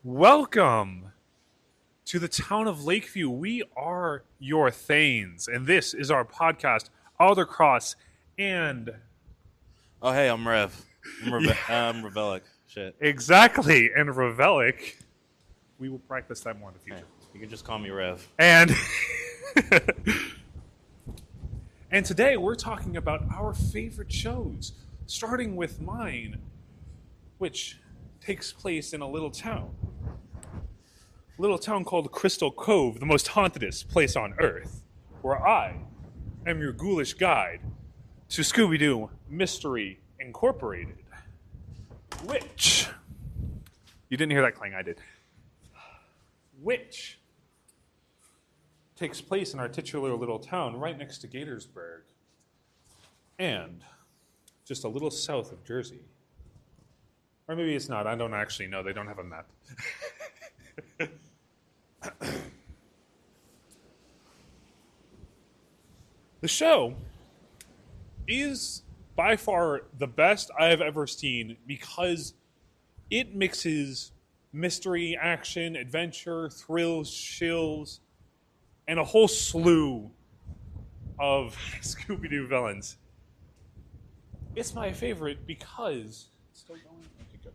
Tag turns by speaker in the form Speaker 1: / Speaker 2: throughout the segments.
Speaker 1: Welcome to the town of Lakeview. We are your Thanes, and this is our podcast, Aldercross. And
Speaker 2: Oh, hey, I'm Rev.
Speaker 1: yeah,
Speaker 2: I'm Revelic. Shit.
Speaker 1: exactly, and Revelic. We will practice that more in the
Speaker 2: Hey,
Speaker 1: future.
Speaker 2: you can just call me Rev.
Speaker 1: And and today we're talking about our favorite shows, starting with mine, which takes place in a little town. Little town called Crystal Cove, the most hauntedest place on Earth, where I am your ghoulish guide to Scooby-Doo Mystery Incorporated, which you didn't hear that clang, I did. Which takes place in our titular little town right next to Gatorsburg and just a little south of Jersey. Or maybe it's not. I don't actually know. They don't have a map. The show is by far the best I have ever seen because it mixes mystery, action, adventure, thrills, chills, and a whole slew of Scooby-Doo villains. It's my favorite because... Still going? Okay, good.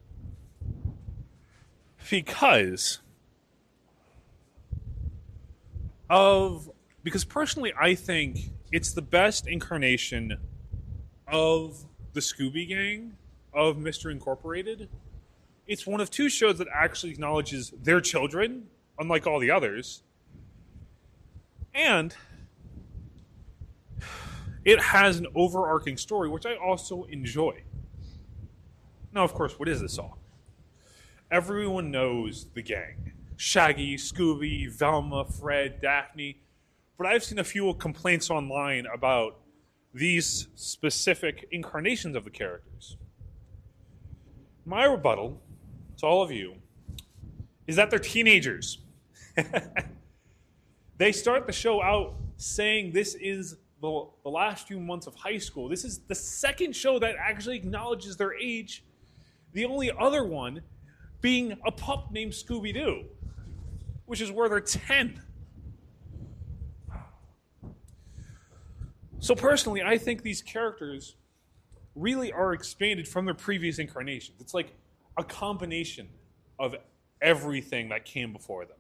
Speaker 1: Because personally I think it's the best incarnation of the Scooby Gang of Mystery Incorporated. It's one of two shows that actually acknowledges their children, unlike all the others. And it has an overarching story, which I also enjoy. Now, of course, what is this all? Everyone knows the gang. Shaggy, Scooby, Velma, Fred, Daphne. But I've seen a few complaints online about these specific incarnations of the characters. My rebuttal to all of you is that they're teenagers. They start the show out saying this is the last few months of high school. This is the second show that actually acknowledges their age. The only other one being a pup named Scooby-Doo, which is where they're 10. So personally, I think these characters really are expanded from their previous incarnations. It's like a combination of everything that came before them.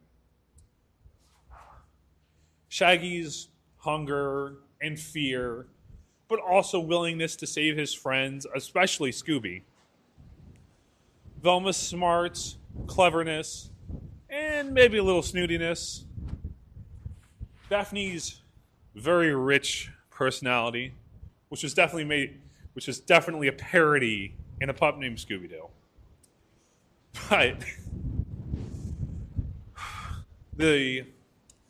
Speaker 1: Shaggy's hunger and fear, but also willingness to save his friends, especially Scooby. Velma's smarts, cleverness, and maybe a little snootiness. Daphne's very rich personality, which is definitely a parody in a pup named Scooby-Doo. But the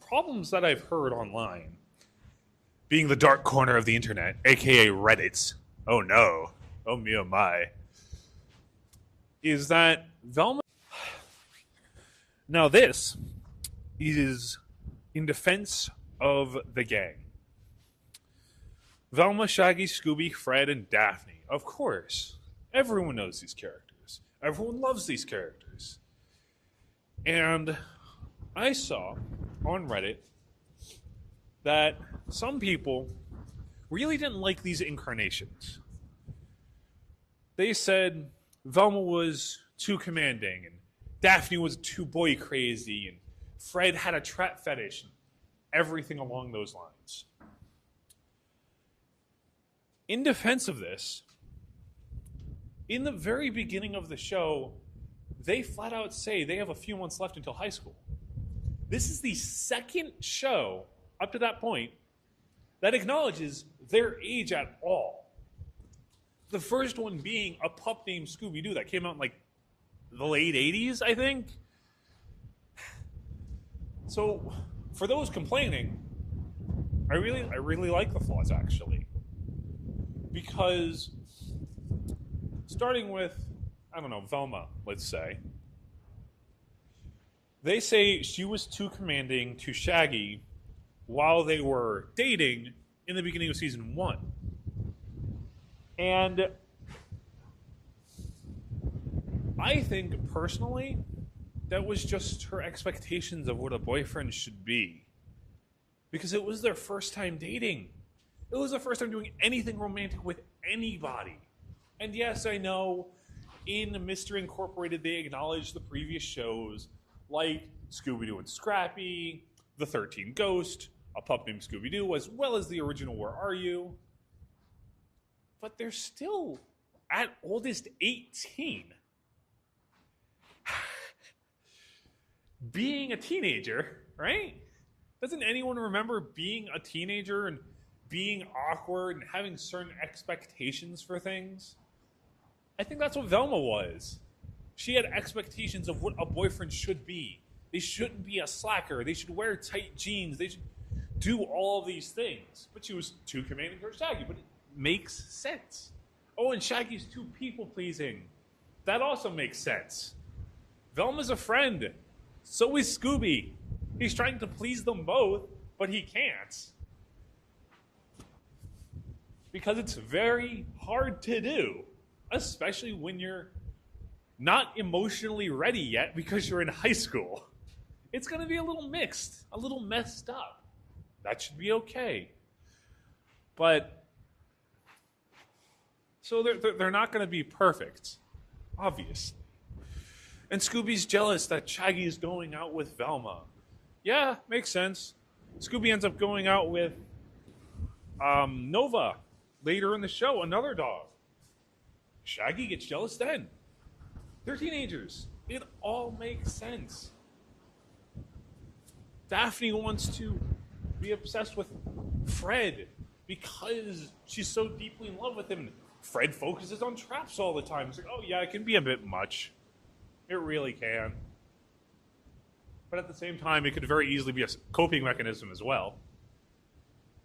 Speaker 1: problems that I've heard online, being the dark corner of the internet, aka Reddit, oh no, oh me oh my, is that Velma... Now this is in defense of the gang. Velma, Shaggy, Scooby, Fred, and Daphne. Of course. Everyone knows these characters. Everyone loves these characters. And I saw on Reddit that some people really didn't like these incarnations. They said Velma was too commanding, and Daphne was too boy crazy, and Fred had a trap fetish, and everything along those lines. In defense of this, in the very beginning of the show, they flat out say they have a few months left until high school. This is the second show up to that point that acknowledges their age at all. The first one being a pup named Scooby-Doo that came out in like the late 80s, I think. So for those complaining, I really like the flaws actually. Because starting with, I don't know, Velma, let's say. They say she was too commanding to Shaggy while they were dating in the beginning of season 1. And I think, personally, that was just her expectations of what a boyfriend should be. Because it was their first time dating. It was their first time doing anything romantic with anybody. And yes, I know in Mystery Incorporated they acknowledged the previous shows like Scooby-Doo and Scrappy, The 13 Ghost, A Pup Named Scooby-Doo, as well as the original Where Are You? But they're still at oldest 18. Being a teenager, right? Doesn't anyone remember being a teenager and being awkward and having certain expectations for things? I think that's what Velma was. She had expectations of what a boyfriend should be. They shouldn't be a slacker. They should wear tight jeans. They should do all of these things. But she was too commanding for Shaggy, but it makes sense. Oh, and Shaggy's too people-pleasing. That also makes sense. Velma's a friend. So is Scooby. He's trying to please them both, but he can't. Because it's very hard to do, especially when you're not emotionally ready yet because you're in high school. It's going to be a little mixed, a little messed up. That should be okay. But, so they're not going to be perfect, obviously. And Scooby's jealous that Shaggy's going out with Velma. Yeah, makes sense. Scooby ends up going out with Nova later in the show, another dog. Shaggy gets jealous then. They're teenagers. It all makes sense. Daphne wants to be obsessed with Fred because she's so deeply in love with him. Fred focuses on traps all the time. It's like, oh yeah, it can be a bit much. It really can. But at the same time, it could very easily be a coping mechanism as well.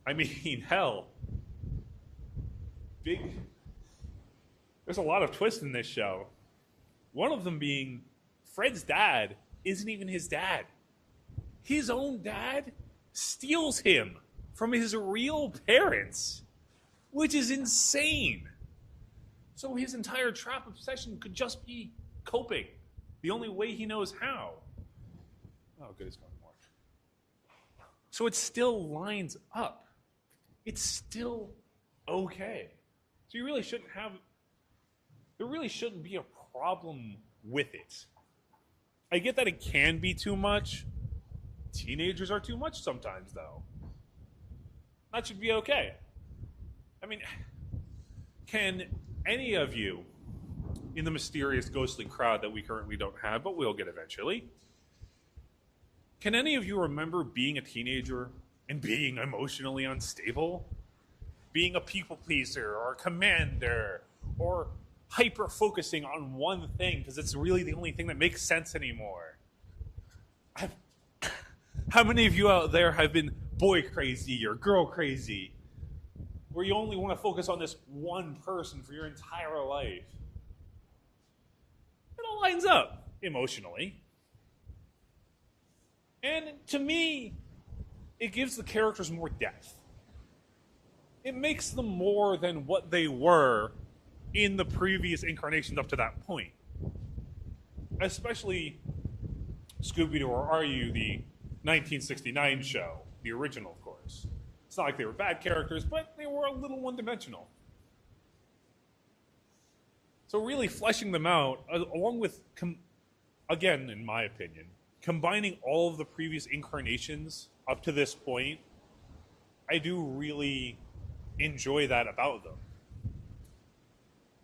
Speaker 1: I mean, hell. There's a lot of twists in this show. One of them being Fred's dad isn't even his dad. His own dad steals him from his real parents, which is insane. So his entire trap obsession could just be coping. The only way he knows how. Oh, good, it's going more. So it still lines up. It's still okay. So there really shouldn't be a problem with it. I get that it can be too much. Teenagers are too much sometimes, though. That should be okay. I mean, can any of you in the mysterious ghostly crowd that we currently don't have, but we'll get eventually, can any of you remember being a teenager and being emotionally unstable? Being a people pleaser or a commander or hyper-focusing on one thing because it's really the only thing that makes sense anymore. How many of you out there have been boy crazy or girl crazy where you only want to focus on this one person for your entire life? It all lines up emotionally. And to me, it gives the characters more depth. It makes them more than what they were in the previous incarnations up to that point. Especially Scooby-Doo or Are You, the 1969 show, the original, of course. It's not like they were bad characters, but they were a little one-dimensional. So really fleshing them out, along with, again, in my opinion, combining all of the previous incarnations up to this point, I do really enjoy that about them.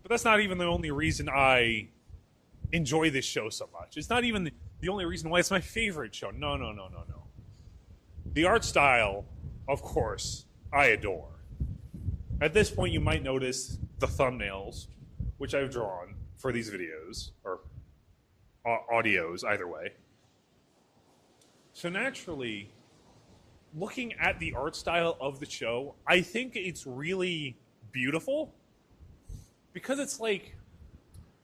Speaker 1: But that's not even the only reason I enjoy this show so much. It's not even the only reason why it's my favorite show. No. The art style, of course, I adore. At this point, you might notice the thumbnails, which I've drawn for these videos, or audios, either way. So naturally, looking at the art style of the show, I think it's really beautiful because it's like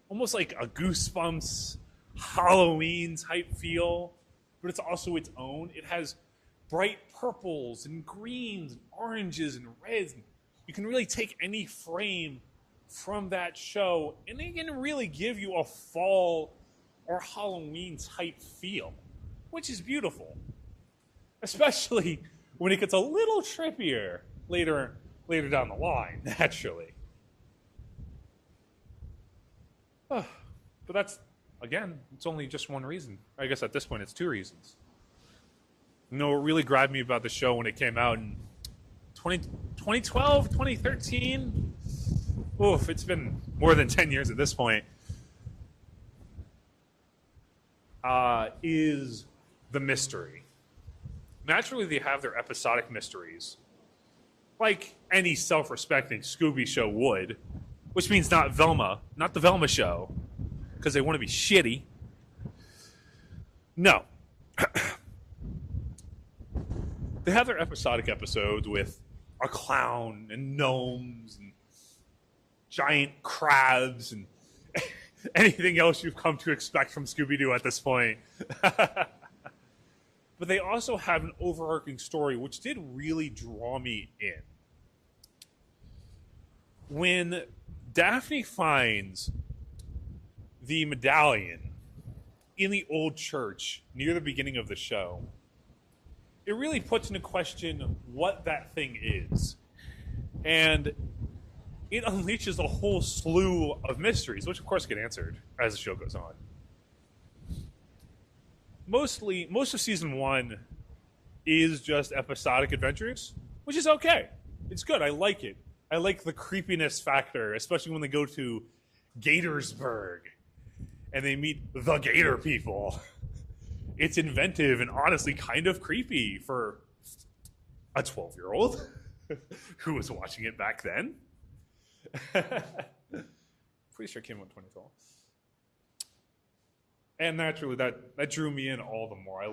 Speaker 1: almost like a Goosebumps Halloween type feel, but it's also its own. It has bright purples and greens and oranges and reds. You can really take any frame from that show and it can really give you a fall or Halloween type feel, which is beautiful, especially when it gets a little trippier later down the line, naturally. But that's, again, it's only just one reason. I guess at this point it's two reasons. You know what really grabbed me about the show when it came out in 2012, 2013? Oof, it's been more than 10 years at this point. Is the mystery. Naturally, they have their episodic mysteries, like any self-respecting Scooby show would, which means not Velma, not the Velma show, because they want to be shitty. No. They have their episodic episodes with a clown and gnomes and giant crabs and anything else you've come to expect from Scooby-Doo at this point. But they also have an overarching story which did really draw me in. When Daphne finds the medallion in the old church near the beginning of the show, it really puts into question what that thing is. And it unleashes a whole slew of mysteries, which of course get answered as the show goes on. Most of season 1 is just episodic adventures, which is okay. It's good. I like it. I like the creepiness factor, especially when they go to Gatorsburg and they meet the Gator people. It's inventive and honestly kind of creepy for a 12-year-old who was watching it back then. Pretty sure it came out in 2012. And naturally, that drew me in all the more.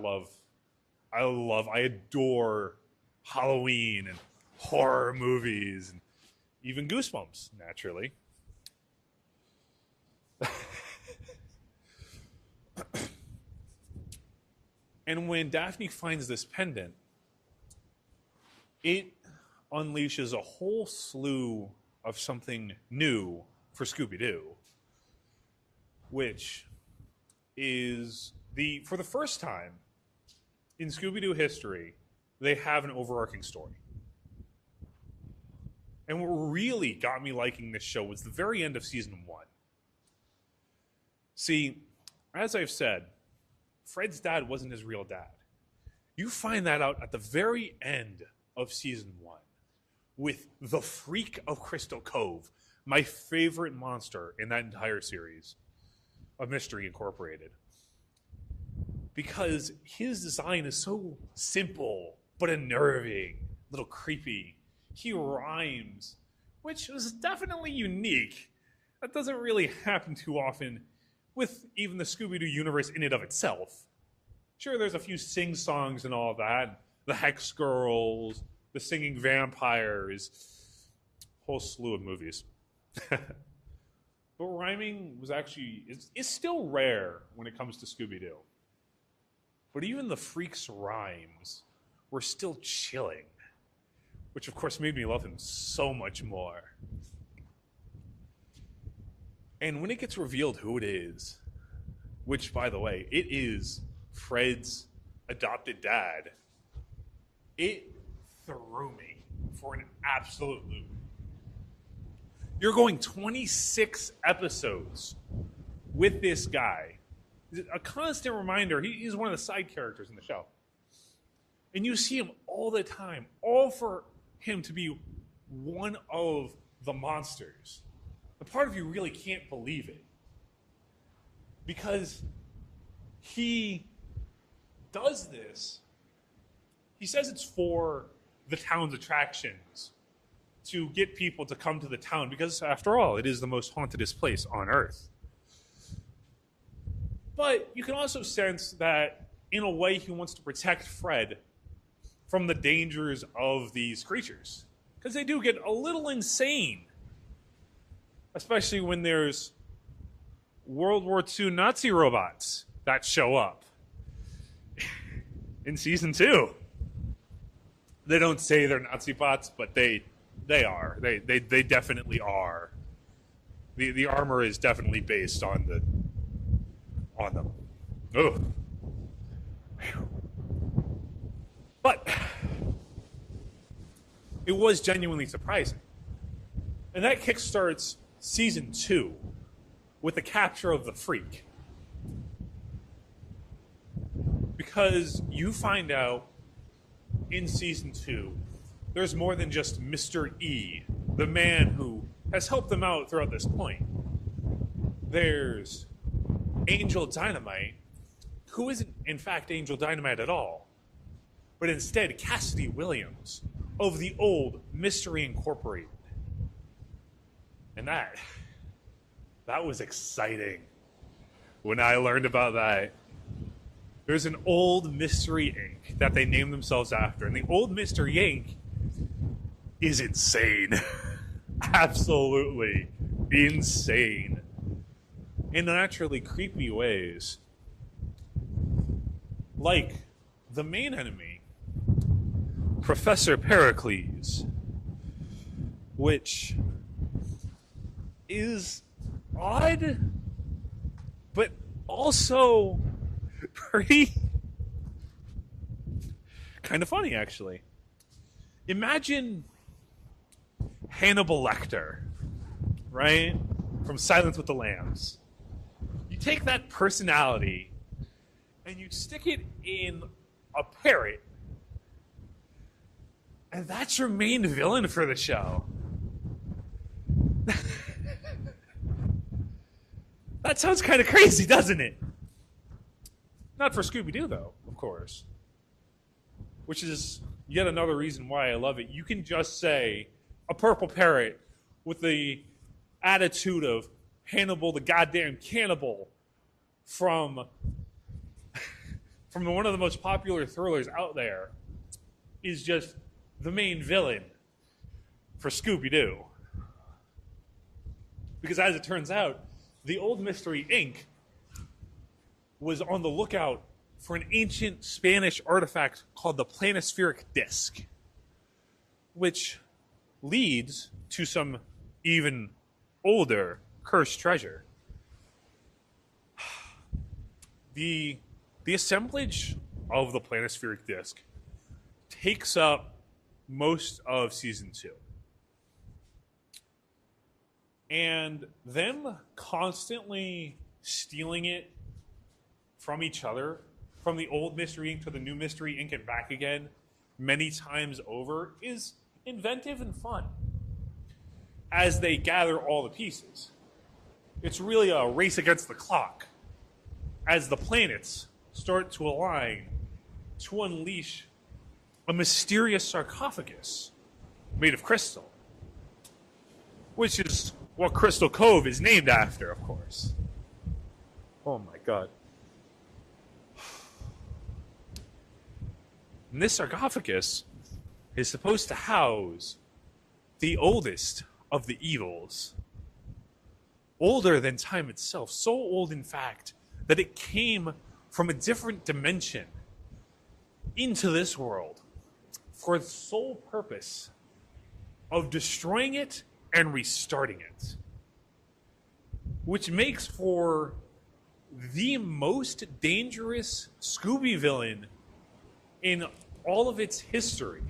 Speaker 1: I adore Halloween and horror movies and even Goosebumps, naturally. And when Daphne finds this pendant, it unleashes a whole slew of something new for Scooby-Doo, which is for the first time in Scooby-Doo history, they have an overarching story. And what really got me liking this show was the very end of season 1. See, as I've said, Fred's dad wasn't his real dad. You find that out at the very end of season 1 with the Freak of Crystal Cove, my favorite monster in that entire series of Mystery Incorporated. Because his design is so simple but unnerving, a little creepy. He rhymes, which is definitely unique. That doesn't really happen too often with even the Scooby-Doo universe in and of itself. Sure, there's a few sing-songs and all that. The Hex Girls, the Singing Vampires, whole slew of movies. But rhyming is still rare when it comes to Scooby-Doo. But even the Freak's rhymes were still chilling, which of course made me love him so much more. And when it gets revealed who it is, which, by the way, it is Fred's adopted dad, it threw me for an absolute loop. You're going 26 episodes with this guy. A constant reminder, he's one of the side characters in the show. And you see him all the time, all for him to be one of the monsters. The part of you really can't believe it. Because he does this. He says it's for the town's attractions, to get people to come to the town, because after all, it is the most hauntedest place on Earth. But you can also sense that, in a way, he wants to protect Fred from the dangers of these creatures. Because they do get a little insane. Especially when there's World War II Nazi robots that show up in season 2. They don't say they're Nazi bots, but they are. They definitely are. The armor is definitely based on on them. Ugh. Whew. But it was genuinely surprising. And that kickstarts season 2 with the capture of the Freak. Because you find out in season 2, there's more than just Mr. E, the man who has helped them out throughout this point. There's Angel Dynamite, who isn't in fact Angel Dynamite at all, but instead Cassidy Williams of the old Mystery Incorporated. And that was exciting when I learned about that. There's an old Mystery Inc. that they named themselves after, and the old Mystery Inc. is insane. Absolutely insane. In naturally creepy ways. Like the main enemy, Professor Pericles, which is odd, but also pretty kind of funny, actually. Imagine Hannibal Lecter, right? From Silence with the Lambs. You take that personality and you stick it in a parrot, and that's your main villain for the show. That sounds kind of crazy, doesn't it? Not for Scooby-Doo, though, of course. Which is yet another reason why I love it. You can just say a purple parrot with the attitude of Hannibal the goddamn cannibal from one of the most popular thrillers out there is just the main villain for Scooby-Doo. Because as it turns out, the old Mystery Inc. was on the lookout for an ancient Spanish artifact called the planispheric disc, which leads to some even older cursed treasure. The assemblage of the planispheric disc takes up most of season 2. And them constantly stealing it from each other, from the old Mystery Inc. to the new Mystery Inc. and back again, many times over, is inventive and fun as they gather all the pieces. It's really a race against the clock as the planets start to align to unleash a mysterious sarcophagus made of crystal, which is what Crystal Cove is named after, of course. Oh my god. And this sarcophagus is supposed to house the oldest of the evils. Older than time itself. So old, in fact, that it came from a different dimension into this world for the sole purpose of destroying it and restarting it. Which makes for the most dangerous Scooby villain in all of its history.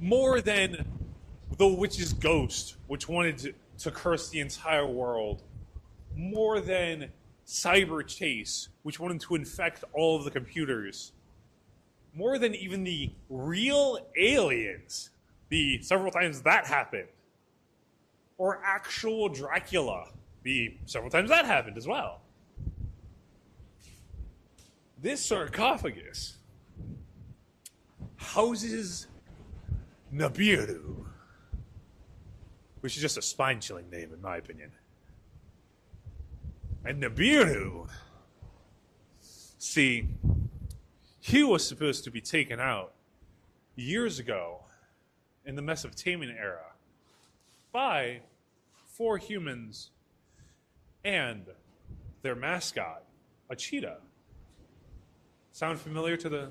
Speaker 1: More than the witch's ghost, which wanted to curse the entire world. More than Cyber Chase, which wanted to infect all of the computers. More than even the real aliens, the several times that happened. Or actual Dracula, the several times that happened as well. This sarcophagus houses Nibiru, which is just a spine-chilling name in my opinion. And Nibiru, see, he was supposed to be taken out years ago in the Mesopotamian era by 4 humans and their mascot, a cheetah. Sound familiar to the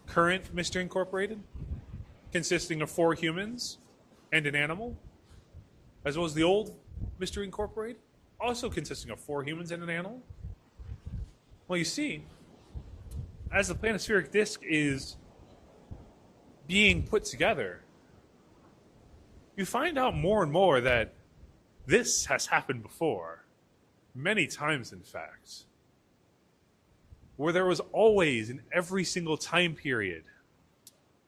Speaker 1: current Mystery Incorporated? Consisting of 4 humans and an animal, as well as the old Mystery Incorporated? also consisting of 4 humans and an animal. Well, you see, as the planispheric disk is being put together, you find out more and more that this has happened before, many times in fact, where there was always, in every single time period,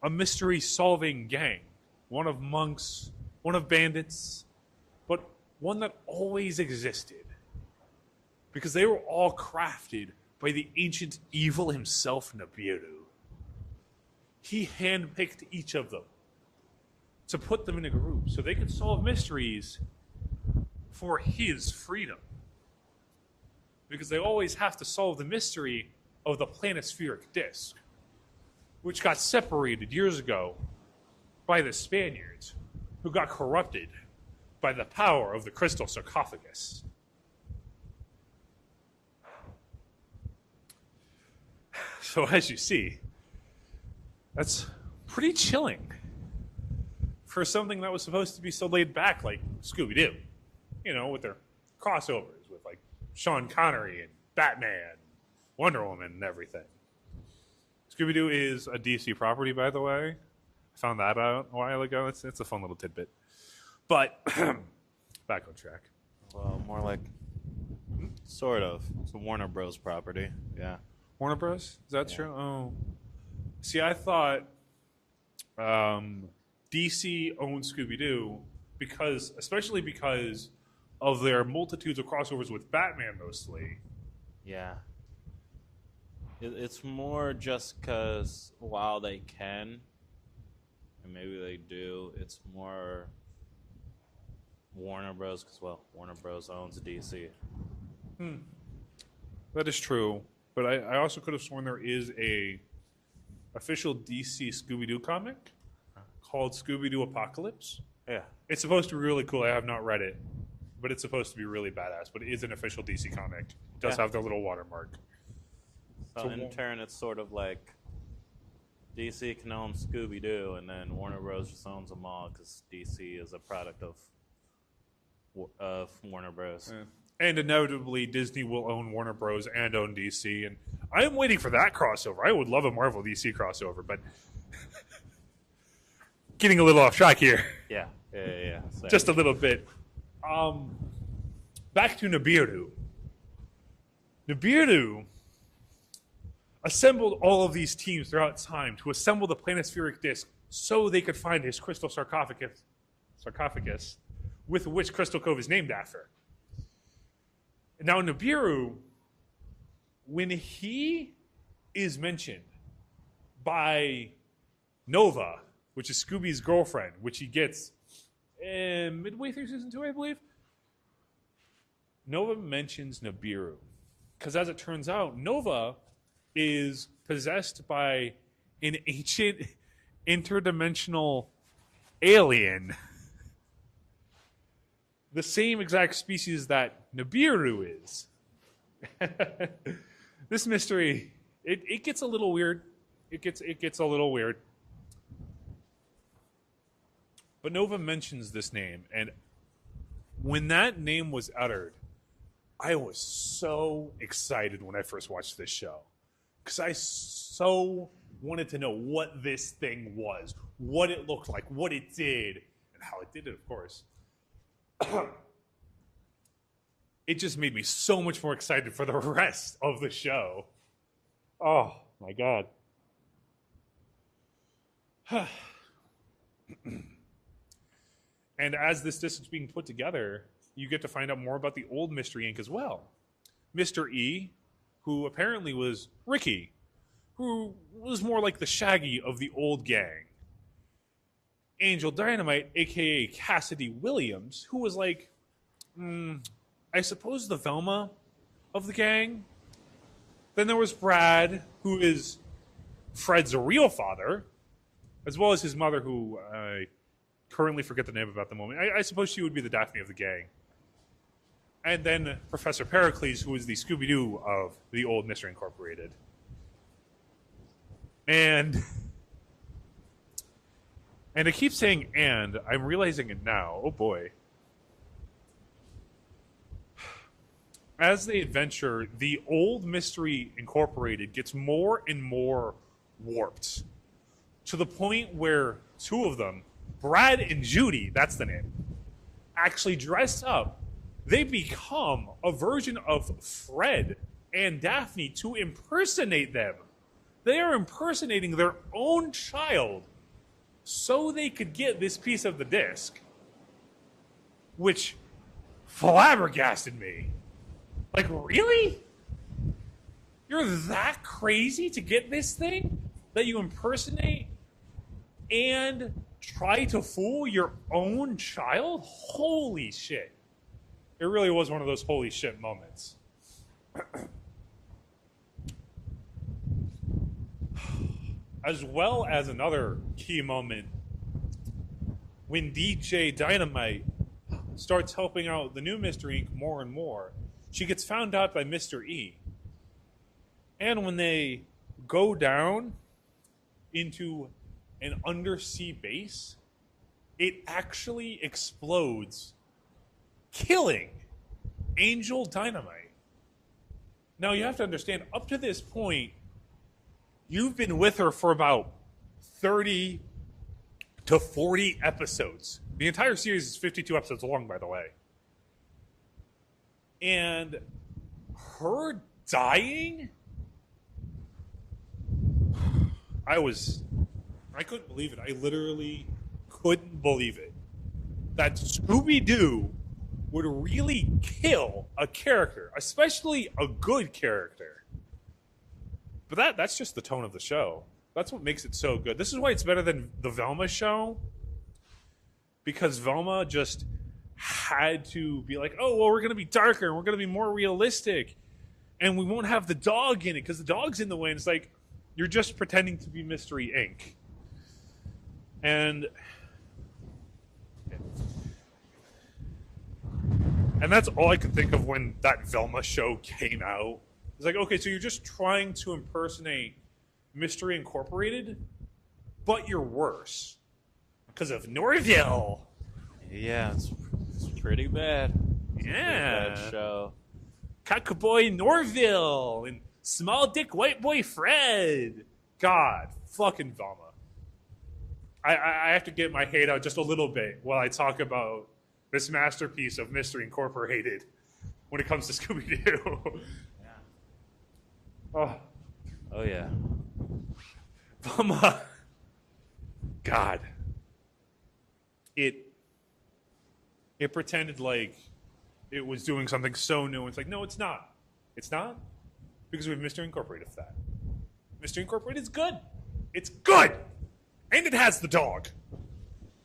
Speaker 1: a mystery-solving gang, one of monks, one of bandits, but one that always existed, because they were all crafted by the ancient evil himself, Nibiru. He handpicked each of them to put them in a group so they could solve mysteries for his freedom. Because they always have to solve the mystery of the planispheric disk, which got separated years ago by the Spaniards, who got corrupted by the power of the crystal sarcophagus. So as you see, that's pretty chilling for something that was supposed to be so laid back like Scooby-Doo, you know, with their crossovers with like Sean Connery and Batman, Wonder Woman and everything. Scooby-Doo is a DC property, by the way. I found that out a while ago. It's a fun little tidbit. But back on track.
Speaker 2: Well, more like sort of. It's a Warner Bros. Property. Yeah.
Speaker 1: Warner Bros? Is that true? Oh. See, I thought DC owned Scooby-Doo especially because of their multitudes of crossovers with Batman mostly.
Speaker 2: Yeah. It's more just because while they can, and maybe they do, it's more Warner Bros. Because, well, Warner Bros. Owns DC.
Speaker 1: That is true. But I also could have sworn there is a official DC Scooby-Doo comic called Scooby-Doo Apocalypse.
Speaker 2: Yeah.
Speaker 1: It's supposed to be really cool. I have not read it, but it's supposed to be really badass. But it is an official DC comic. It does have their little watermark.
Speaker 2: So in turn, it's sort of like DC can own Scooby-Doo, and then Warner Bros. Just owns them all because DC is a product of Warner Bros.
Speaker 1: Yeah. And inevitably, Disney will own Warner Bros. And own DC. And I am waiting for that crossover. I would love a Marvel DC crossover, but getting a little off track here.
Speaker 2: Yeah. Same.
Speaker 1: Just a little bit. Back to Nibiru. Nibiru assembled all of these teams throughout time to assemble the planispheric disk so they could find his crystal sarcophagus with which Crystal Cove is named after. Now, Nibiru, when he is mentioned by Nova, which is Scooby's girlfriend, which he gets midway through season 2, I believe, Nova mentions Nibiru. Because as it turns out, Nova is possessed by an ancient interdimensional alien. The same exact species that Nibiru is. This mystery, it gets a little weird. It gets a little weird. But Nova mentions this name, and when that name was uttered, I was so excited when I first watched this show. Because I so wanted to know what this thing was, what it looked like, what it did, and how it did it, of course. It just made me so much more excited for the rest of the show. Oh, my God. And as this disc is being put together, you get to find out more about the old Mystery Inc. as well. Mr. E, who apparently was Ricky, who was more like the Shaggy of the old gang. Angel Dynamite, a.k.a. Cassidy Williams, who was like, I suppose the Velma of the gang. Then there was Brad, who is Fred's real father, as well as his mother, who I currently forget the name of at the moment. I suppose she would be the Daphne of the gang. And then Professor Pericles, who is the Scooby-Doo of the old Mystery Incorporated. And I keep saying and, I'm realizing it now. Oh boy. as they adventure, the old Mystery Incorporated gets more and more warped to the point where two of them, Brad and Judy, that's the name, actually dress up. They become a version of Fred and Daphne to impersonate them. They are impersonating their own child so they could get this piece of the disc, which flabbergasted me. Like, really? You're that crazy to get this thing that you impersonate and try to fool your own child? Holy shit. It really was one of those holy shit moments. As well as another key moment when DJ Dynamite starts helping out the new Mystery Inc. more and more. She gets found out by Mr. E. And when they go down into an undersea base, it actually explodes, killing Angel Dynamite. Now you have to understand, up to this point, you've been with her for about 30 to 40 episodes. The entire series is 52 episodes long, by the way. And her dying, I couldn't believe it. I literally couldn't believe it. That Scooby-Doo would really kill a character, especially a good character. But that's just the tone of the show. That's what makes it so good. This is why it's better than the Velma show. Because Velma just had to be like, oh, well, we're going to be darker and we're going to be more realistic. And we won't have the dog in it because the dog's in the way. And it's like, you're just pretending to be Mystery Inc. And that's all I could think of when that Velma show came out. It's like, okay, so you're just trying to impersonate Mystery Incorporated, but you're worse because of Norville.
Speaker 2: Yeah, it's pretty bad. It's
Speaker 1: yeah.
Speaker 2: a pretty bad show.
Speaker 1: Cockaboy Norville and Small Dick White Boy Fred. God, fucking Velma. I have to get my hate out just a little bit while I talk about this masterpiece of Mystery Incorporated when it comes to Scooby-Doo. Yeah.
Speaker 2: Oh, yeah.
Speaker 1: Velma. God. It pretended like it was doing something so new. It's like, no, it's not. It's not because we have Mystery Incorporated for that. Mystery Incorporated is good. It's good. And it has the dog.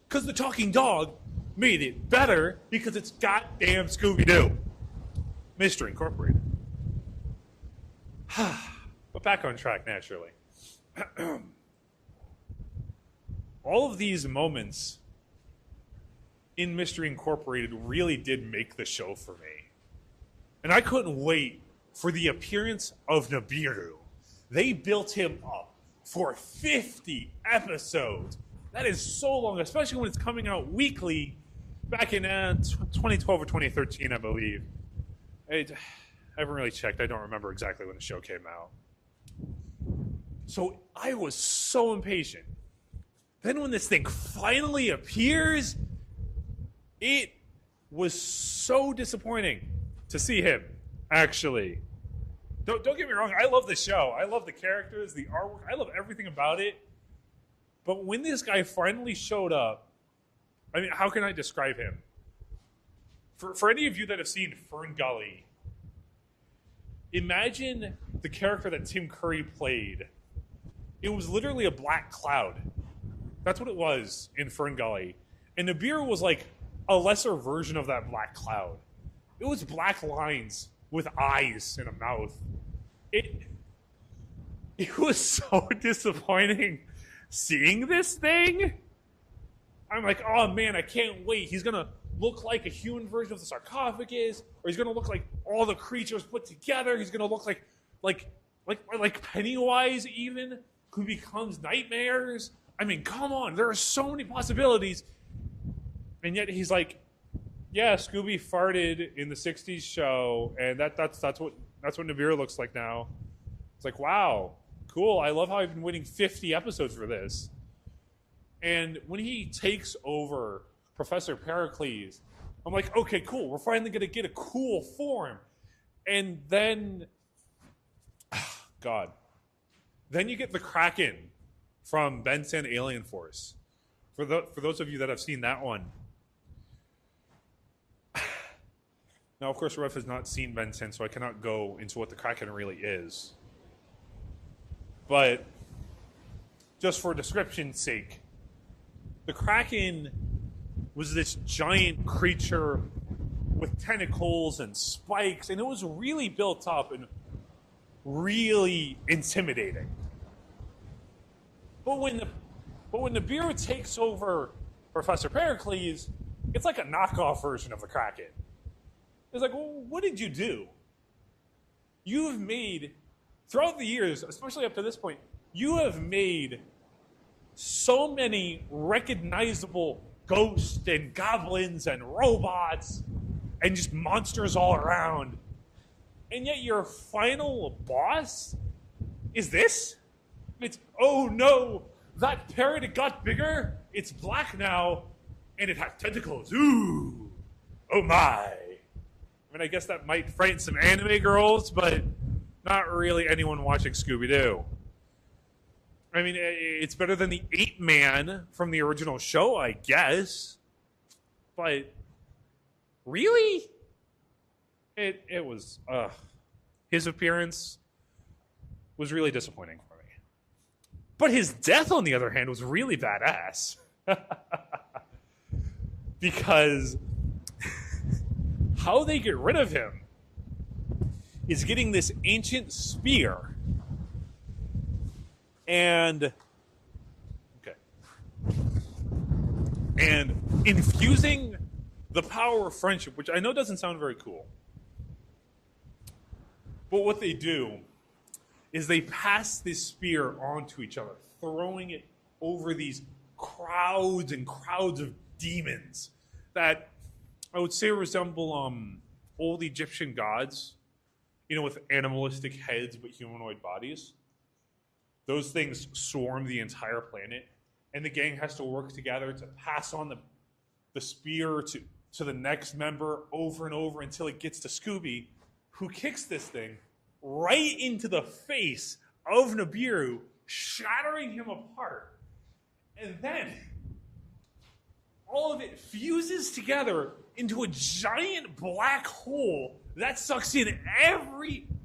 Speaker 1: Because the talking dog made it better because it's goddamn Scooby-Doo. Mystery Incorporated. But back on track, naturally. All of these moments in Mystery Incorporated really did make the show for me. And I couldn't wait for the appearance of Nibiru. They built him up for 50 episodes. That is so long, especially when it's coming out weekly back in 2012 or 2013, I believe. I haven't really checked. I don't remember exactly when the show came out. So I was so impatient. Then when this thing finally appears, it was so disappointing to see him, actually. Don't get me wrong, I love the show. I love the characters, the artwork. I love everything about it. But when this guy finally showed up, I mean, how can I describe him? For any of you that have seen Fern Gully, imagine the character that Tim Curry played. It was literally a black cloud. That's what it was in Fern Gully. And Nibiru was like a lesser version of that black cloud. It was black lines with eyes and a mouth. It was so disappointing seeing this thing. I'm like, oh man, I can't wait. He's gonna look like a human version of the sarcophagus, or he's gonna look like all the creatures put together. He's gonna look like Pennywise, even, who becomes nightmares. I mean, come on, there are so many possibilities. And yet he's like, yeah, Scooby farted in the '60s show, and that's what Nibiru looks like now. It's like, wow, cool. I love how I've been waiting 50 episodes for this. And when he takes over Professor Pericles, I'm like, okay, cool. We're finally gonna get a cool form. And then, God, then you get the Kraken from Ben 10 Alien Force. For those of you that have seen that one. Now, of course, Rev has not seen Ben 10, so I cannot go into what the Kraken really is. But just for description's sake, the Kraken was this giant creature with tentacles and spikes, and it was really built up and really intimidating. But when Nibiru takes over Professor Pericles, it's like a knockoff version of the Kraken. It's like, well, what did you do? You have made, throughout the years, especially up to this point, you have made so many recognizable ghosts and goblins and robots and just monsters all around. And yet your final boss is this? It's, oh no, that parrot, it got bigger, it's black now, and it has tentacles. Ooh, oh my. I mean, I guess that might frighten some anime girls, but not really anyone watching Scooby-Doo. I mean, it's better than the 8-Man from the original show, I guess. But really? It was, his appearance was really disappointing for me. But his death, on the other hand, was really badass. Because how they get rid of him is getting this ancient spear and infusing the power of friendship, which I know doesn't sound very cool. But what they do is they pass this spear onto each other, throwing it over these crowds and crowds of demons that I would say resemble old Egyptian gods, with animalistic heads but humanoid bodies. Those things swarm the entire planet, and the gang has to work together to pass on the spear to the next member over and over until it gets to Scooby, who kicks this thing right into the face of Nibiru, shattering him apart. And then all of it fuses together into a giant black hole that sucks in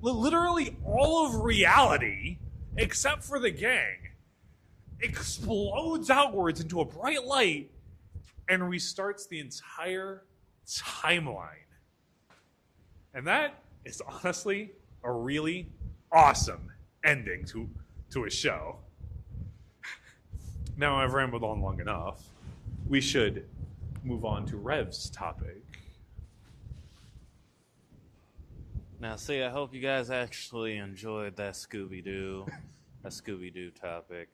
Speaker 1: literally all of reality, except for the gang, explodes outwards into a bright light, and restarts the entire timeline. And that is honestly a really awesome ending to a show. Now I've rambled on long enough. We should move on to Rev's topic.
Speaker 2: Now, see, I hope you guys actually enjoyed that Scooby-Doo topic.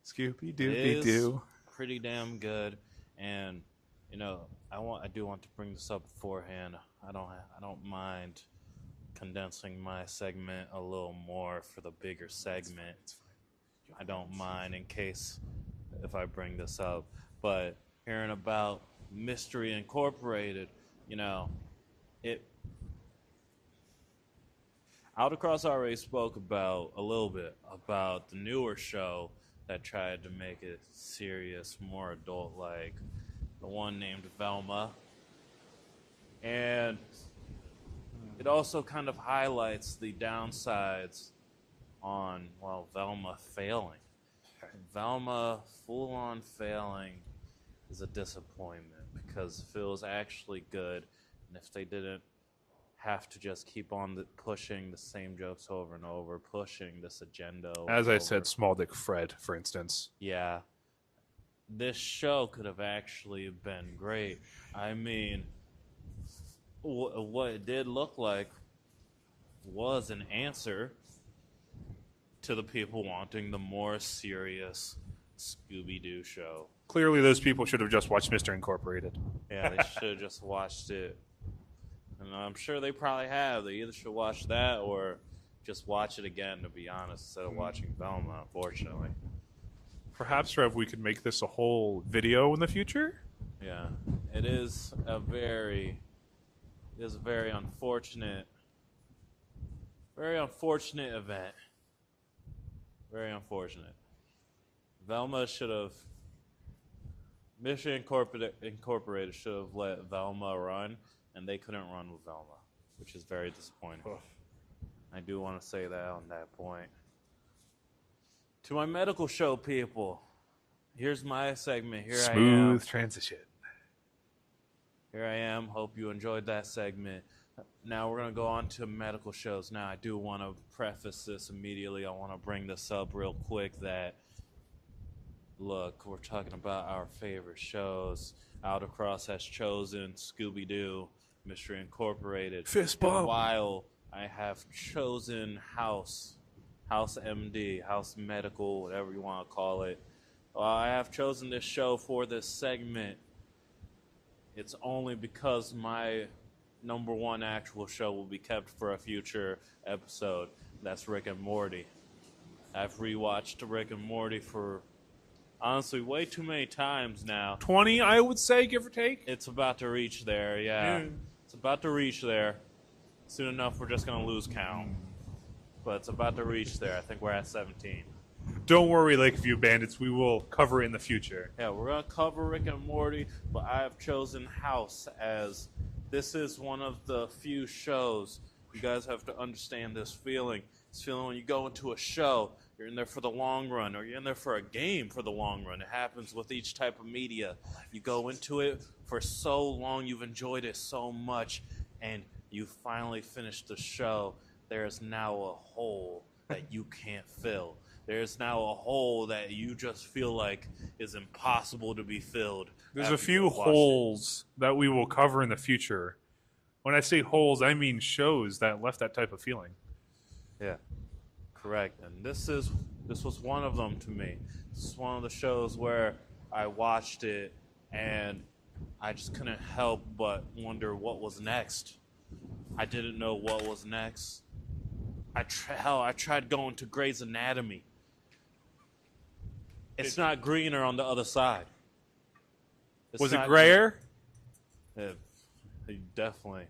Speaker 1: Scooby-Doo.
Speaker 2: Pretty damn good, and I do want to bring this up beforehand. I don't mind condensing my segment a little more for the bigger segment. I don't mind in case if I bring this up, but hearing about Mystery Incorporated, Out Across already spoke a little bit about the newer show that tried to make it serious, more adult-like, the one named Velma. And it also kind of highlights the downsides on, Velma failing. Velma full-on failing is a disappointment because if it was actually good, and if they didn't have to just keep on pushing the same jokes over and over, pushing this agenda over
Speaker 1: As I said, Small Dick Fred, for instance.
Speaker 2: Yeah. This show could have actually been great. I mean, what it did look like was an answer to the people wanting the more serious Scooby-Doo show.
Speaker 1: Clearly, those people should have just watched Mr. Incorporated.
Speaker 2: Yeah, they should have just watched it. And I'm sure they probably have. They either should watch that or just watch it again, to be honest, instead of watching Velma, unfortunately.
Speaker 1: Perhaps, Rev, we could make this a whole video in the future?
Speaker 2: Yeah, it is a very unfortunate event. Very unfortunate. Velma should have, Mission Incorporated should have let Velma run, and they couldn't run with Velma, which is very disappointing. I do want to say that on that point. To my medical show people, here's my segment. Here I am.
Speaker 1: Smooth transition.
Speaker 2: Here I am. Hope you enjoyed that segment. Now we're going to go on to medical shows. Now, I do want to preface this immediately. I want to bring this up real quick that, look, we're talking about our favorite shows. Outacross has chosen Scooby-Doo, Mystery Incorporated.
Speaker 1: Fist bump.
Speaker 2: While I have chosen House MD, House Medical, whatever you want to call it. I have chosen this show for this segment. It's only because my number one actual show will be kept for a future episode. That's Rick and Morty. I've rewatched Rick and Morty for, honestly, way too many times now.
Speaker 1: 20, I would say, give or take.
Speaker 2: It's about to reach there, yeah. It's about to reach there. Soon enough, we're just going to lose count. But it's about to reach there. I think we're at 17.
Speaker 1: Don't worry, Lakeview Bandits. We will cover it in the future.
Speaker 2: Yeah, we're going to cover Rick and Morty, but I have chosen House as this is one of the few shows. You guys have to understand this feeling. This feeling when you go into a show, you're in there for the long run, or you're in there for a game for the long run. It happens with each type of media. You go into it for so long, you've enjoyed it so much, and you finally finish the show. There is now a hole that you can't fill. There's now a hole that you just feel like is impossible to be filled.
Speaker 1: There's a few holes that we will cover in the future. When I say holes, I mean shows that left that type of feeling.
Speaker 2: Yeah, correct. And this was one of them to me. This is one of the shows where I watched it and I just couldn't help but wonder what was next. I didn't know what was next. I tried going to Grey's Anatomy. It's not greener on the other side.
Speaker 1: Was it grayer?
Speaker 2: Definitely.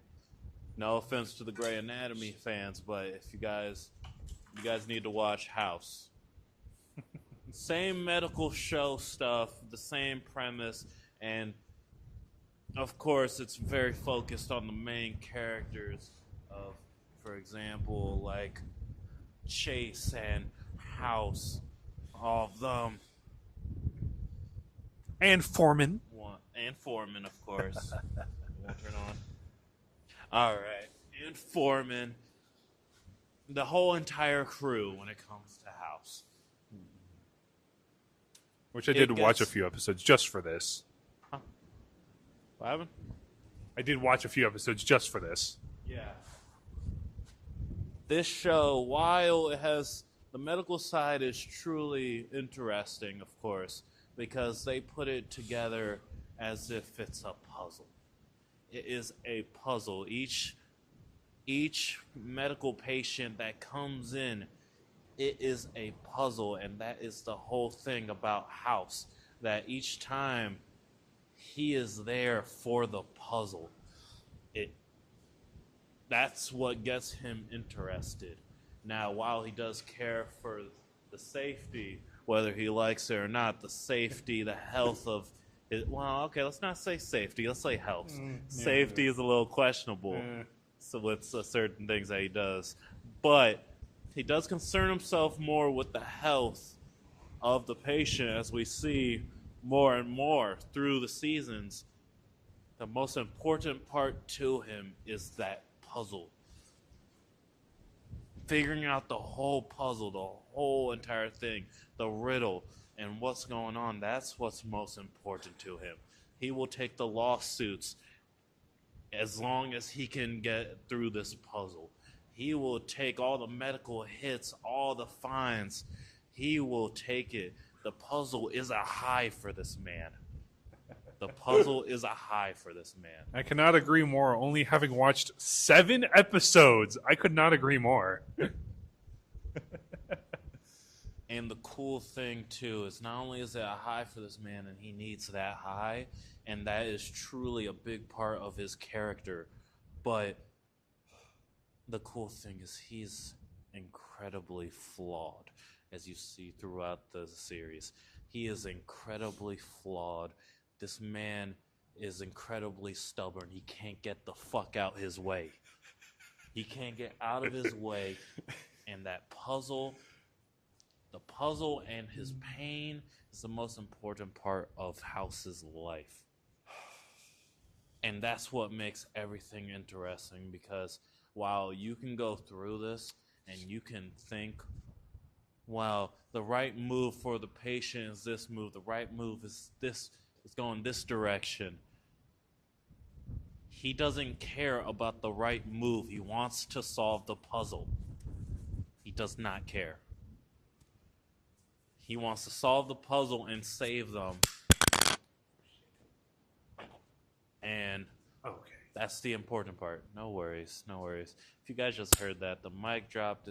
Speaker 2: No offense to the Grey Anatomy fans, but if you guys need to watch House. Same medical show stuff, the same premise, and of course it's very focused on the main characters of, for example, like Chase and House, all of them.
Speaker 1: And Foreman.
Speaker 2: And Foreman, of course. Won't turn on. All right. And Foreman. The whole entire crew when it comes to House.
Speaker 1: Which I did watch a few episodes just for this.
Speaker 2: Huh? What happened?
Speaker 1: I did watch a few episodes just for this.
Speaker 2: Yeah. This show, while it has the medical side, is truly interesting, of course, because they put it together as if it's a puzzle. It is a puzzle. Each medical patient that comes in, it is a puzzle, and that is the whole thing about House, that each time he is there for the puzzle. That's what gets him interested. Now, while he does care for the safety, whether he likes it or not, the safety, the health of his, well, okay, let's not say safety, let's say health. Safety is a little questionable so with certain things that he does. But he does concern himself more with the health of the patient, as we see more and more through the seasons. The most important part to him is that puzzle. Figuring out the whole puzzle, the whole entire thing, the riddle, and what's going on, that's what's most important to him. He will take the lawsuits as long as he can get through this puzzle. He will take all the medical hits, all the fines. He will take it The puzzle is a high for this man. The puzzle is a high for this man.
Speaker 1: I cannot agree more. Only having watched 7 episodes, I could not agree more.
Speaker 2: And the cool thing, too, is not only is it a high for this man, and he needs that high, and that is truly a big part of his character, but the cool thing is he's incredibly flawed, as you see throughout the series. He is incredibly flawed. This man is incredibly stubborn. He can't get the fuck out his way. He can't get out of his way, and that puzzle... The puzzle and his pain is the most important part of House's life. And that's what makes everything interesting, because while you can go through this and you can think, well, the right move for the patient is this move, the right move is this, is going this direction. He doesn't care about the right move. He wants to solve the puzzle. He does not care. He wants to solve the puzzle and save them. And that's the important part. No worries, no worries. If you guys just heard that, the mic dropped.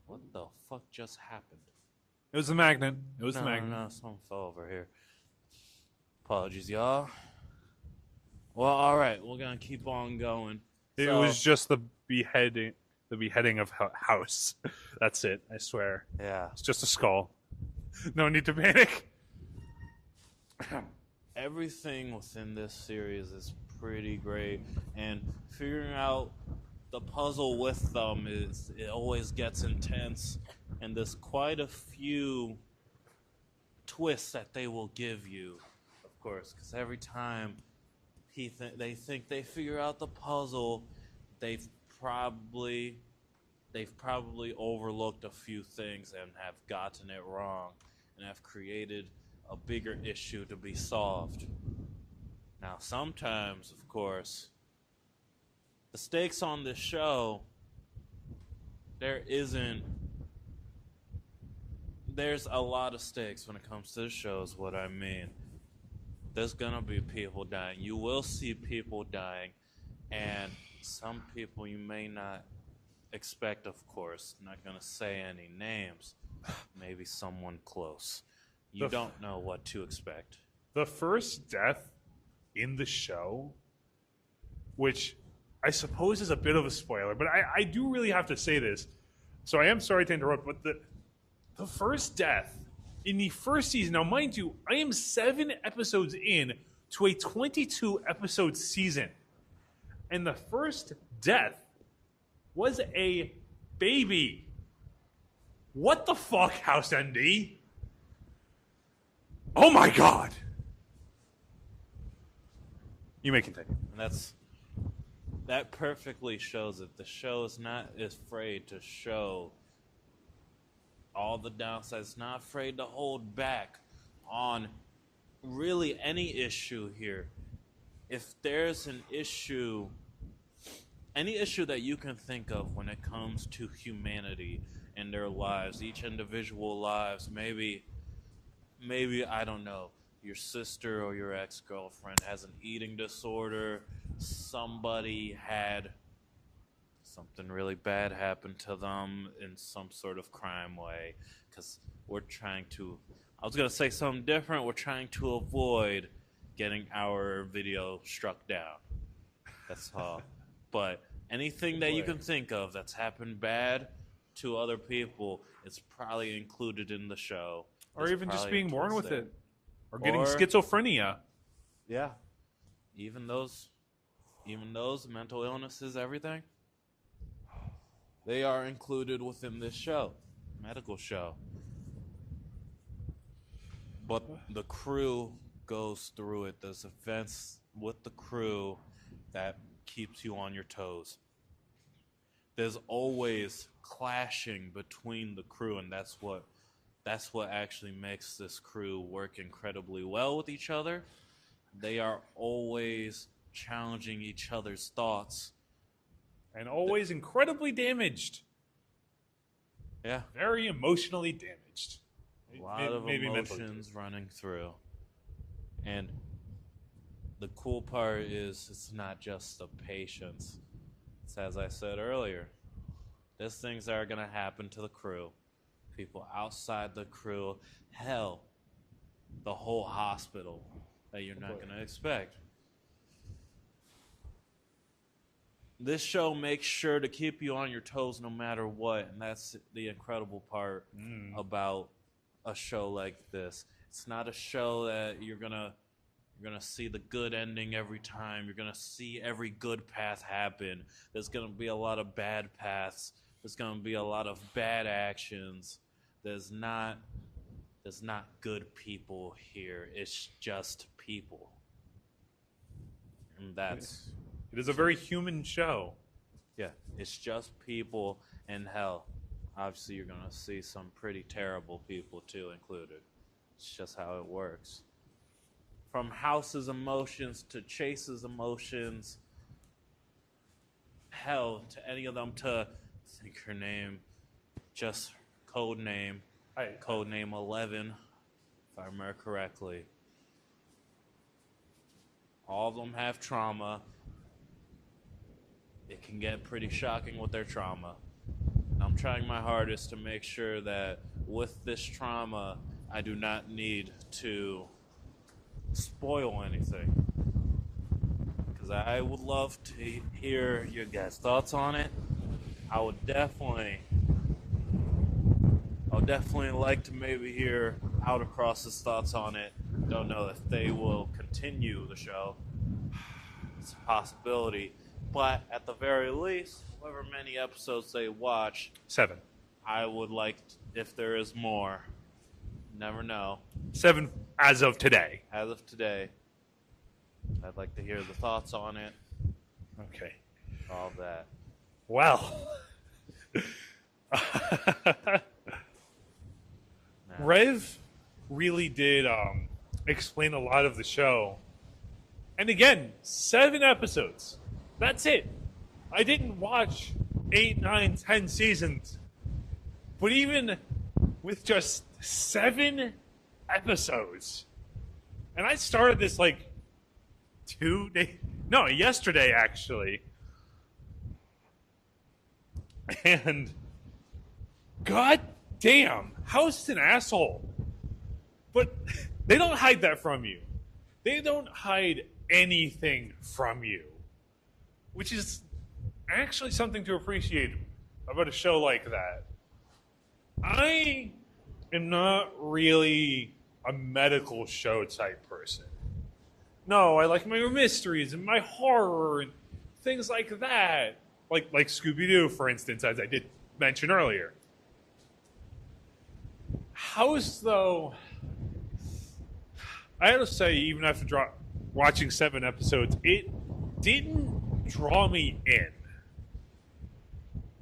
Speaker 2: What the fuck just happened?
Speaker 1: It was the magnet. It was the magnet.
Speaker 2: No, something fell over here. Apologies, y'all. Well, all right, we're gonna keep on going.
Speaker 1: It was just the beheading of House. That's it. I swear.
Speaker 2: Yeah.
Speaker 1: It's just a skull. No need to panic.
Speaker 2: Everything within this series is pretty great, and figuring out the puzzle with them it always gets intense, and there's quite a few twists that they will give you, of course, because every time they think they figure out the puzzle, they've probably overlooked a few things and have gotten it wrong and have created a bigger issue to be solved. Now, sometimes, of course, the stakes on this show, there's a lot of stakes when it comes to the show, is what I mean. There's gonna be people dying. You will see people dying, and some people you may not expect, of course. I'm not gonna say any names. Maybe someone close. You don't know what to expect.
Speaker 1: The first death in the show, which I suppose is a bit of a spoiler, but I do really have to say this. So I am sorry to interrupt, but the first death in the first season, now mind you, I am 7 episodes in to a 22 episode season, and the first death was a baby. What the fuck, House ND? Oh my god! You may continue.
Speaker 2: And that perfectly shows it. The show is not afraid to show all the downsides, not afraid to hold back on really any issue here. If there's an issue, any issue that you can think of when it comes to humanity and their lives, each individual lives, maybe, I don't know, your sister or your ex-girlfriend has an eating disorder, somebody had something really bad happen to them in some sort of crime way, because we're trying to, I was going to say something different, we're trying to avoid getting our video struck down. That's all. But anything that you can think of that's happened bad to other people, it's probably included in the show.
Speaker 1: Or even just being born with it. Or getting schizophrenia.
Speaker 2: Yeah. Even those mental illnesses, everything, they are included within this show, medical show. But the crew goes through it. There's events with the crew that keeps you on your toes. There's always clashing between the crew, and that's what actually makes this crew work incredibly well with each other. They are always challenging each other's thoughts.
Speaker 1: And always incredibly damaged.
Speaker 2: Yeah.
Speaker 1: Very emotionally damaged.
Speaker 2: A lot of
Speaker 1: Maybe mentally.
Speaker 2: emotions running through. And the cool part is it's not just the patients. It's as I said earlier, there's things that are going to happen to the crew. People outside the crew. Hell, the whole hospital that you're not going to expect. This show makes sure to keep you on your toes no matter what, and that's the incredible part about a show like this. It's not a show that you're gonna see the good ending every time. You're gonna see every good path happen. There's gonna be a lot of bad paths. There's gonna be a lot of bad actions. There's not good people here. It's just people, and that's.
Speaker 1: It is a very human show.
Speaker 2: Yeah, it's just people, and hell, obviously you're going to see some pretty terrible people too included. It's just how it works. From House's emotions to Chase's emotions, hell, to any of them to, I think her name, just codename 11, if I remember correctly. All of them have trauma. It can get pretty shocking with their trauma. And I'm trying my hardest to make sure that with this trauma, I do not need to spoil anything. Because I would love to hear your guys' thoughts on it. I would definitely like to maybe hear Out Across's thoughts on it. Don't know if they will continue the show. It's a possibility. But at the very least, however many episodes they watch,
Speaker 1: 7.
Speaker 2: I would like, if there is more, never know.
Speaker 1: 7 as of today.
Speaker 2: As of today, I'd like to hear the thoughts on it.
Speaker 1: Okay.
Speaker 2: All that.
Speaker 1: Well. Rev really did explain a lot of the show. And again, 7 episodes. That's it. I didn't watch 8, 9, 10 seasons. But even with just 7 episodes, and I started this like yesterday actually. And god damn, House an asshole. But they don't hide that from you. They don't hide anything from you. Which is actually something to appreciate about a show like that. I am not really a medical show type person. No, I like my mysteries and my horror and things like that. Like Scooby-Doo, for instance, as I did mention earlier. House, though, I have to say, even after watching 7 episodes, it didn't draw me in.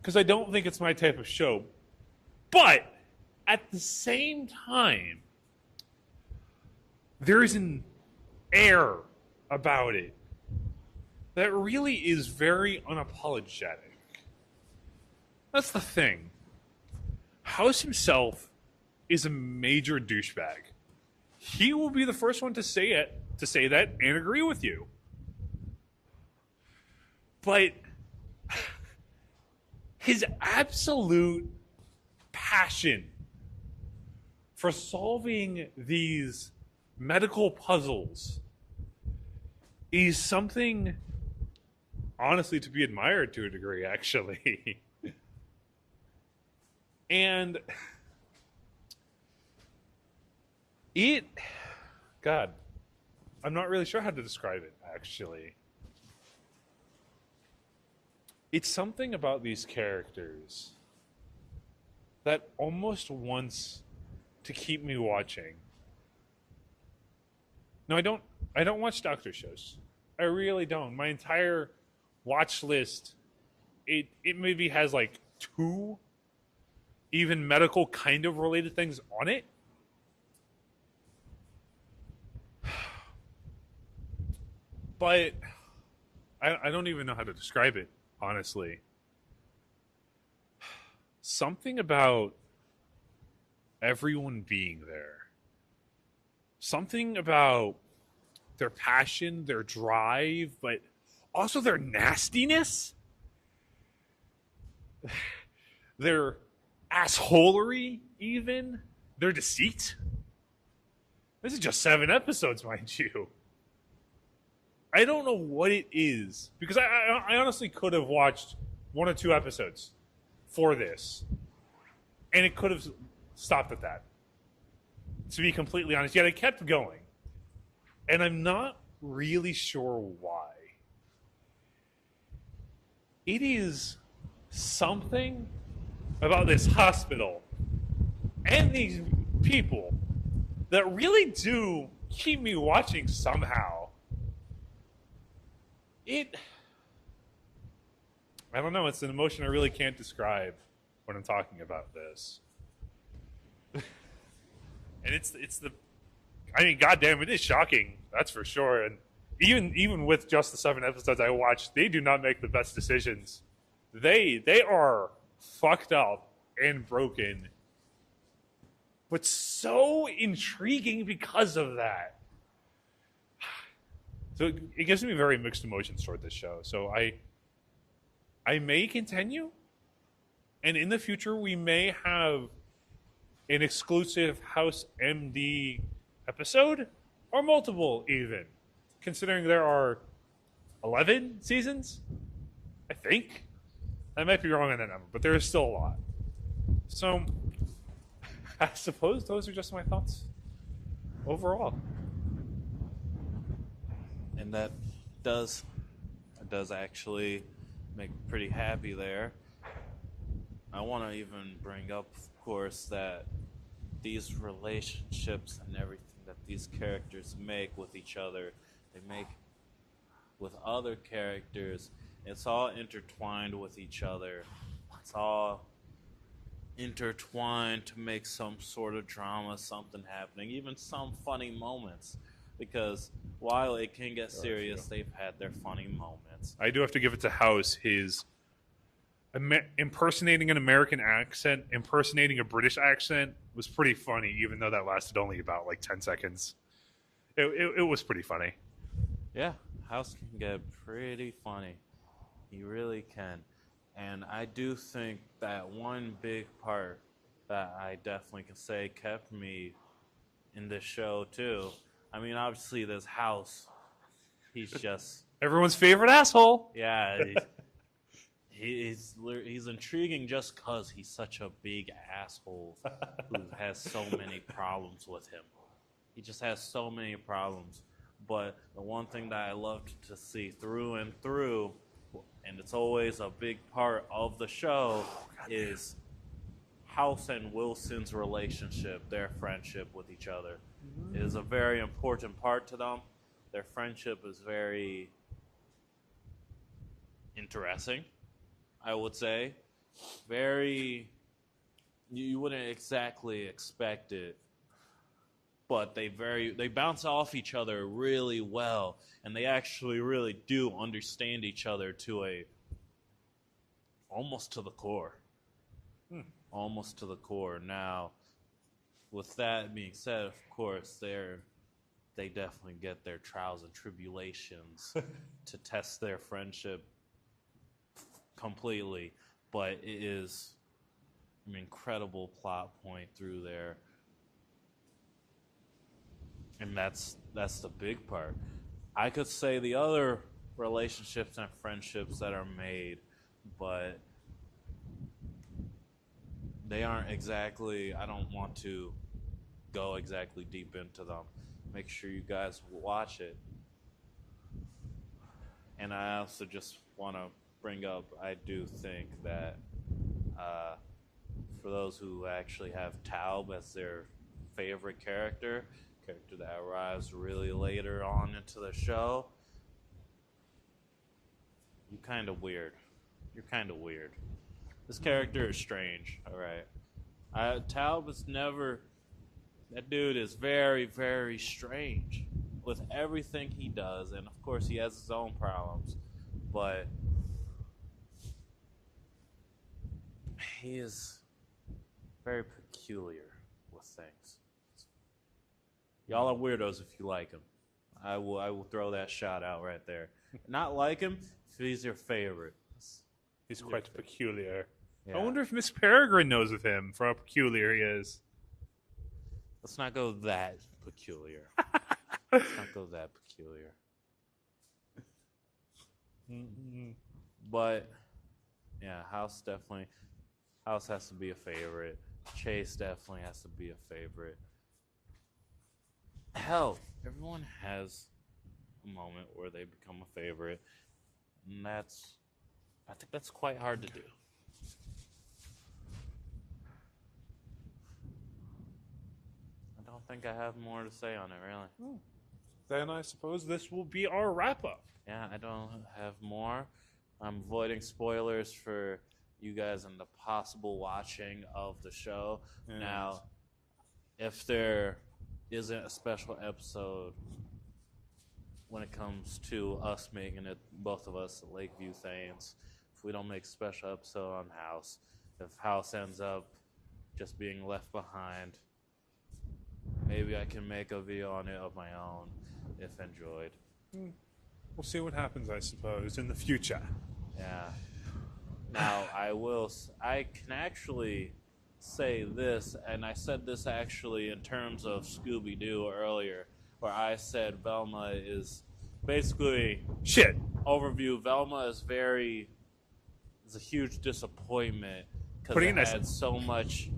Speaker 1: Because I don't think it's my type of show. But at the same time, there is an air about it that really is very unapologetic. That's the thing. House himself is a major douchebag. He will be the first one to say that and agree with you. But his absolute passion for solving these medical puzzles is something, honestly, to be admired to a degree, actually. And God, I'm not really sure how to describe it, actually. It's something about these characters that almost wants to keep me watching. No, I don't watch doctor shows. I really don't. My entire watch list, it maybe has like 2 even medical kind of related things on it. But I don't even know how to describe it, honestly. Something about everyone being there. Something about their passion, their drive, but also their nastiness, their assholery, even their deceit. This is just 7 episodes, mind you. I don't know what it is, because I honestly could have watched 1 or 2 episodes for this, and it could have stopped at that, to be completely honest. Yet I kept going, and I'm not really sure why. It is something about this hospital and these people that really do keep me watching somehow. I don't know, it's an emotion I really can't describe when I'm talking about this. And it's the, I mean, goddamn, it is shocking, that's for sure. And even with just the 7 episodes I watched, they do not make the best decisions. They are fucked up and broken, but so intriguing because of that. So it gives me very mixed emotions toward this show. So I may continue, and in the future we may have an exclusive House MD episode, or multiple even, considering there are 11 seasons, I think. I might be wrong on that number, but there is still a lot. So I suppose those are just my thoughts overall.
Speaker 2: And that does actually make me pretty happy there. I want to even bring up, of course, that these relationships and everything that these characters make with each other, they make with other characters, it's all intertwined with each other. It's all intertwined to make some sort of drama, something happening, even some funny moments. Because while it can get serious, they've had their funny moments.
Speaker 1: I do have to give it to House. His impersonating an American accent, impersonating a British accent was pretty funny, even though that lasted only about like 10 seconds. It was pretty funny.
Speaker 2: Yeah, House can get pretty funny. He really can. And I do think that one big part that I definitely can say kept me in this show too. I mean, obviously, this House, he's just...
Speaker 1: everyone's favorite asshole.
Speaker 2: Yeah, he's intriguing just because he's such a big asshole who has so many problems with him. He just has so many problems. But the one thing that I love to see through and through, and it's always a big part of the show, is House and Wilson's relationship, their friendship with each other. It is a very important part to them. Their friendship is very interesting, I would say. Very, you wouldn't exactly expect it, but they bounce off each other really well, and they actually really do understand each other to almost to the core. Almost to the core. Now, with that being said, of course, they definitely get their trials and tribulations to test their friendship completely. But it is an incredible plot point through there. And that's the big part. I could say the other relationships and friendships that are made, but they aren't exactly, I don't want to go exactly deep into them. Make sure you guys watch it. And I also just want to bring up, I do think that for those who actually have Taub as their favorite character that arrives really later on into the show, you're kind of weird. This character is strange, all right? Taub is never... That dude is very, very strange with everything he does. And, of course, he has his own problems. But he is very peculiar with things. Y'all are weirdos if you like him. I will throw that shot out right there. Not like him if he's your favorite.
Speaker 1: He's quite peculiar.
Speaker 2: Yeah.
Speaker 1: I wonder if Miss Peregrine knows of him for how peculiar he is.
Speaker 2: Let's not go that peculiar. Let's not go that peculiar. But yeah, House has to be a favorite. Chase definitely has to be a favorite. Hell, everyone has a moment where they become a favorite, and I think that's quite hard to do. I don't think I have more to say on it, really.
Speaker 1: Then I suppose this will be our wrap-up.
Speaker 2: Yeah, I don't have more. I'm avoiding spoilers for you guys and the possible watching of the show.
Speaker 1: Yeah.
Speaker 2: Now, if there isn't a special episode when it comes to us making it, both of us, Lakeview Thanes, if we don't make a special episode on House, if House ends up just being left behind, maybe I can make a video on it of my own, if enjoyed.
Speaker 1: We'll see what happens, I suppose, in the future.
Speaker 2: Yeah. Now, I can actually say this, and I said this actually in terms of Scooby-Doo earlier, where I said Velma is basically...
Speaker 1: Shit!
Speaker 2: Overview, Velma is a huge disappointment because it had so much...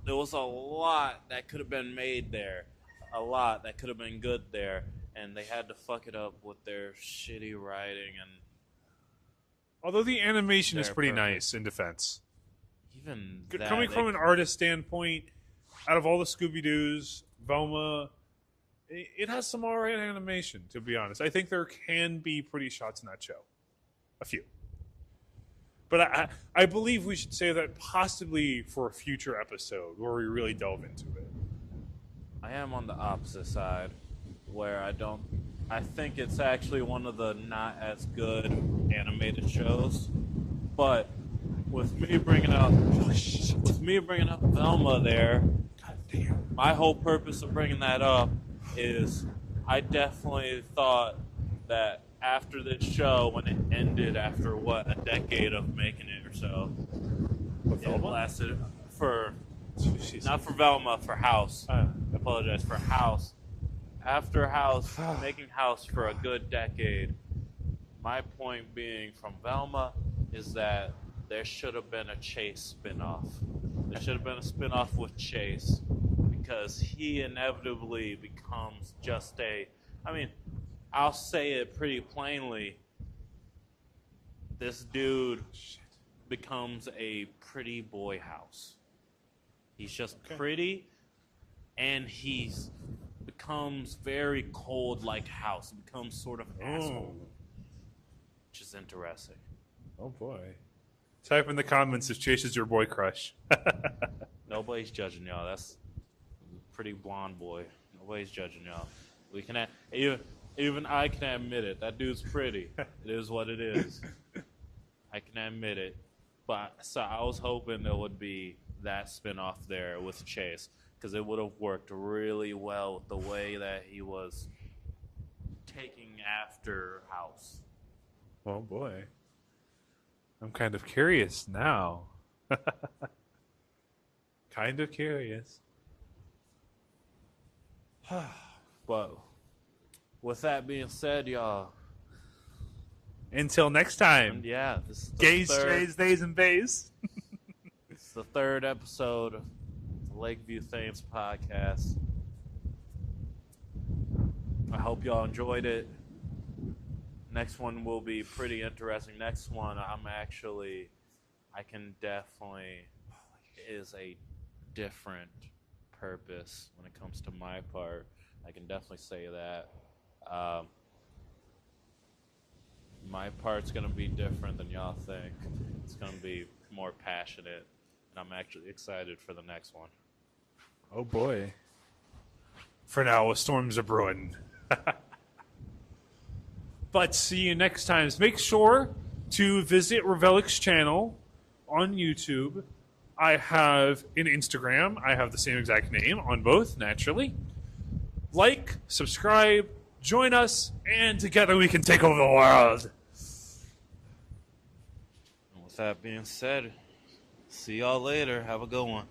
Speaker 2: There was a lot that could have been made there. A lot that could have been good there. And they had to fuck it up with their shitty writing and...
Speaker 1: Although the animation is pretty nice in defense.
Speaker 2: Even
Speaker 1: coming from an artist standpoint, out of all the Scooby-Doos, Velma, it has some alright animation, to be honest. I think there can be pretty shots in that show. A few. But I believe we should say that possibly for a future episode where we really delve into it.
Speaker 2: I am on the opposite side, where I think it's actually one of the not as good animated shows. But with me bringing up Velma there, my whole purpose of bringing that up is I definitely thought that after this show, when it ended after a decade of making it or so, it lasted for not for Velma, for House. I apologize, for House. After House, making House for a good decade, my point being from Velma is that there should have been a Chase spinoff. There should have been a spinoff with Chase because he inevitably becomes just I'll say it pretty plainly. This dude becomes a pretty boy House. He's just pretty, and he's becomes very cold like House. He becomes sort of an asshole, which is interesting.
Speaker 1: Oh boy. Type in the comments if Chase is your boy crush.
Speaker 2: Nobody's judging y'all. That's a pretty blonde boy. Nobody's judging y'all. We can even I can admit it. That dude's pretty. It is what it is. I can admit it. But so I was hoping there would be that spinoff there with Chase, because it would have worked really well with the way that he was taking after House.
Speaker 1: Oh boy. I'm kind of curious now. Kind of curious.
Speaker 2: But with that being said, y'all.
Speaker 1: Until next time.
Speaker 2: Yeah, this is
Speaker 1: Gays, strays, days, and bays.
Speaker 2: It's the third episode of the Lakeview Thames podcast. I hope y'all enjoyed it. Next one will be pretty interesting. Next one, I can definitely, is a different purpose when it comes to my part. I can definitely say that. My part's going to be different than y'all think. It's going to be more passionate, and I'm actually excited for the next one.
Speaker 1: Oh boy. For now, storms are brewing. But see you next time. Make sure to visit Revelic's channel on YouTube. I have an Instagram. I have the same exact name on both, naturally. Like, subscribe, join us, and together we can take over the world.
Speaker 2: And with that being said, see y'all later. Have a good one.